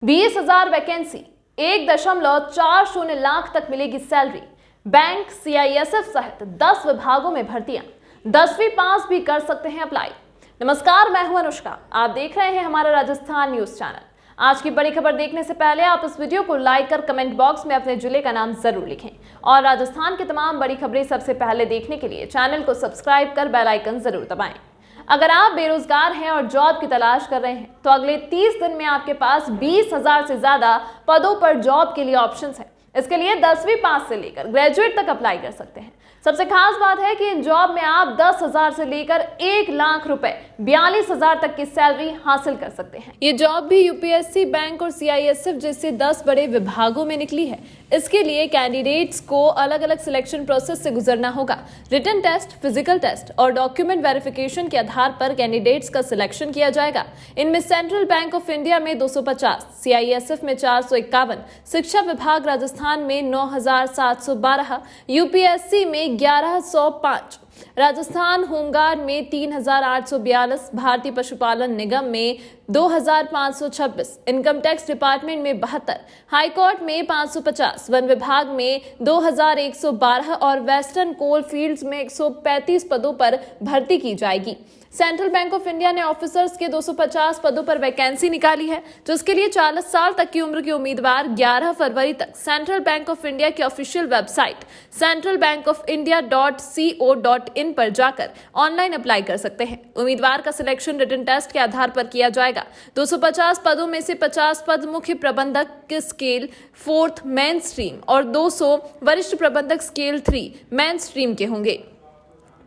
20,000 vacancy, 1.40 lakh तक मिलेगी salary. Bank, CISF सहित 10 विभागों में भर्तियां। 10वीं पास भी कर सकते हैं अप्लाई। नमस्कार, मैं हूं अनुष्का। आप देख रहे हैं हमारा राजस्थान न्यूज चैनल। आज की बड़ी खबर देखने से पहले आप इस वीडियो को लाइक कर कमेंट बॉक्स में अपने जिले का नाम जरूर लिखें और राजस्थान की तमाम बड़ी खबरें सबसे पहले देखने के लिए चैनल को सब्सक्राइब कर बेल आइकन जरूर दबाएं। अगर आप बेरोजगार हैं और जॉब की तलाश कर रहे हैं तो अगले 30 दिन में आपके पास 20,000 से ज्यादा पदों पर जॉब के लिए ऑप्शंस हैं। इसके लिए 10वीं पास से लेकर ग्रेजुएट तक अप्लाई कर सकते हैं। सबसे खास बात है कि इन जॉब में आप 10,000 से लेकर 1 लाख रुपए 42,000 तक की सैलरी हासिल कर सकते हैं। ये जॉब भी यूपीएससी, बैंक और सीआईएसएफ जैसे 10 बड़े विभागों में निकली है। इसके लिए कैंडिडेट्स को अलग अलग सिलेक्शन प्रोसेस से गुजरना होगा। रिटन टेस्ट, फिजिकल टेस्ट और डॉक्यूमेंट वेरिफिकेशन के आधार पर कैंडिडेट्स का सिलेक्शन किया जाएगा। इनमें सेंट्रल बैंक ऑफ इंडिया में 250, सीआईएसएफ में 451, शिक्षा विभाग राजस्थान में 9,712, यूपीएससी में 1105, राजस्थान होमगार्ड में 3,842, भारतीय पशुपालन निगम में 2,526, इनकम टैक्स डिपार्टमेंट में 72, हाईकोर्ट में 550, वन विभाग में 2,112 और वेस्टर्न कोल फील्ड्स में 135 पदों पर भर्ती की जाएगी। सेंट्रल बैंक ऑफ इंडिया ने ऑफिसर्स के 250 पदों पर वैकेंसी निकाली है, जिसके लिए 40 साल तक की उम्र के उम्मीदवार 11 फरवरी तक सेंट्रल बैंक ऑफ इंडिया की ऑफिशियल वेबसाइट centralbankofindia.co.in पर जाकर ऑनलाइन अप्लाई कर सकते हैं। उम्मीदवार का सिलेक्शन रिटन टेस्ट के आधार पर किया जाएगा। 250 पदों में से 50 पद मुख्य प्रबंधक स्केल 4 मेन स्ट्रीम और 200 वरिष्ठ प्रबंधक स्केल 3 मेन स्ट्रीम के होंगे।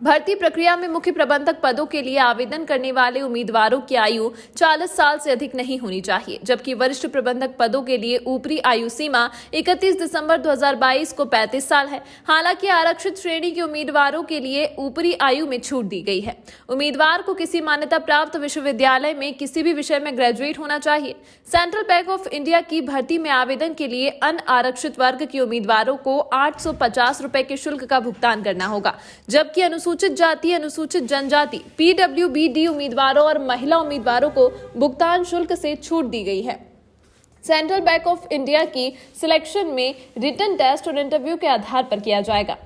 भर्ती प्रक्रिया में मुख्य प्रबंधक पदों के लिए आवेदन करने वाले उम्मीदवारों की आयु 40 साल से अधिक नहीं होनी चाहिए, जबकि वरिष्ठ प्रबंधक पदों के लिए ऊपरी आयु सीमा 31 दिसंबर 2022 को 35 साल है। हालांकि आरक्षित श्रेणी के उम्मीदवारों के लिए ऊपरी आयु में छूट दी गई है। उम्मीदवार को किसी मान्यता प्राप्त विश्वविद्यालय में किसी भी विषय में ग्रेजुएट होना चाहिए। सेंट्रल बैंक ऑफ इंडिया की भर्ती में आवेदन के लिए अनारक्षित वर्ग के उम्मीदवारों को 850 रुपए के शुल्क का भुगतान करना होगा, जबकि अनुसूचित जाति, अनुसूचित जनजाति, पीडब्ल्यूबीडी उम्मीदवारों और महिला उम्मीदवारों को भुगतान शुल्क से छूट दी गई है। सेंट्रल बैंक ऑफ इंडिया की सिलेक्शन में रिटन टेस्ट और इंटरव्यू के आधार पर किया जाएगा।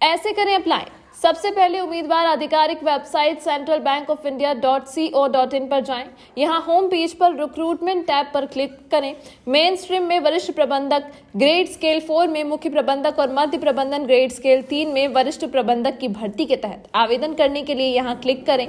ऐसे करें अप्लाई। सबसे पहले उम्मीदवार आधिकारिक वेबसाइट centralbankofIndia.co.in पर जाएं। यहां होम पेज पर रिक्रूटमेंट टैब पर क्लिक करें। मेन स्ट्रीम में वरिष्ठ प्रबंधक ग्रेड स्केल 4 में मुख्य प्रबंधक और मध्य प्रबंधन ग्रेड स्केल 3 में वरिष्ठ प्रबंधक की भर्ती के तहत आवेदन करने के लिए यहां क्लिक करें।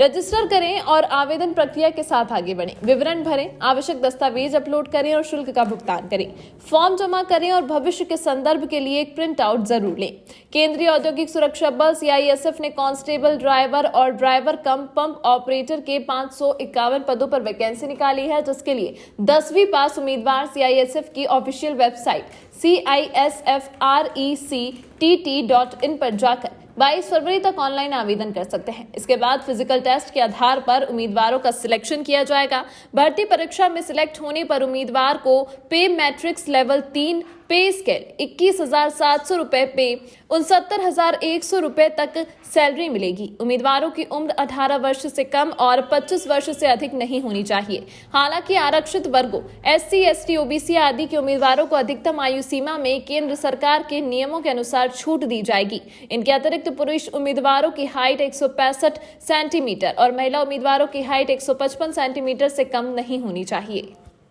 रजिस्टर करें और आवेदन प्रक्रिया के साथ आगे बढ़ें। विवरण भरें, आवश्यक दस्तावेज अपलोड करें और शुल्क का भुगतान करें। फॉर्म जमा करें और भविष्य के संदर्भ के लिए एक प्रिंट आउट जरूर लें। केंद्रीय औद्योगिक सुरक्षा बल सीआईएसएफ ने कांस्टेबल, ड्राइवर और ड्राइवर कम पंप ऑपरेटर के 551 पदों पर वैकेंसी निकाली है, जिसके लिए 10वीं पास उम्मीदवार सीआईएसएफ की ऑफिशियल वेबसाइट CISFRECTT.in पर जाकर 22 फरवरी तक ऑनलाइन आवेदन कर सकते हैं। इसके बाद फिजिकल टेस्ट के आधार पर उम्मीदवारों का सिलेक्शन किया जाएगा। भर्ती परीक्षा में सिलेक्ट होने पर उम्मीदवार को पे मैट्रिक्स लेवल 3 पे स्केल 21,700 रुपए पे 69,100 रुपए तक सैलरी मिलेगी। उम्मीदवारों की उम्र 18 वर्ष से कम और 25 वर्ष से अधिक नहीं होनी चाहिए। हालांकि आरक्षित वर्गों SC, ST, OBC आदि के उम्मीदवारों को अधिकतम आयु सीमा में केंद्र सरकार के नियमों के अनुसार छूट दी जाएगी। इनके अतिरिक्त पुरुष उम्मीदवारों की हाइट 165 सेंटीमीटर और महिला उम्मीदवारों की हाइट 155 सेंटीमीटर से कम नहीं होनी चाहिए।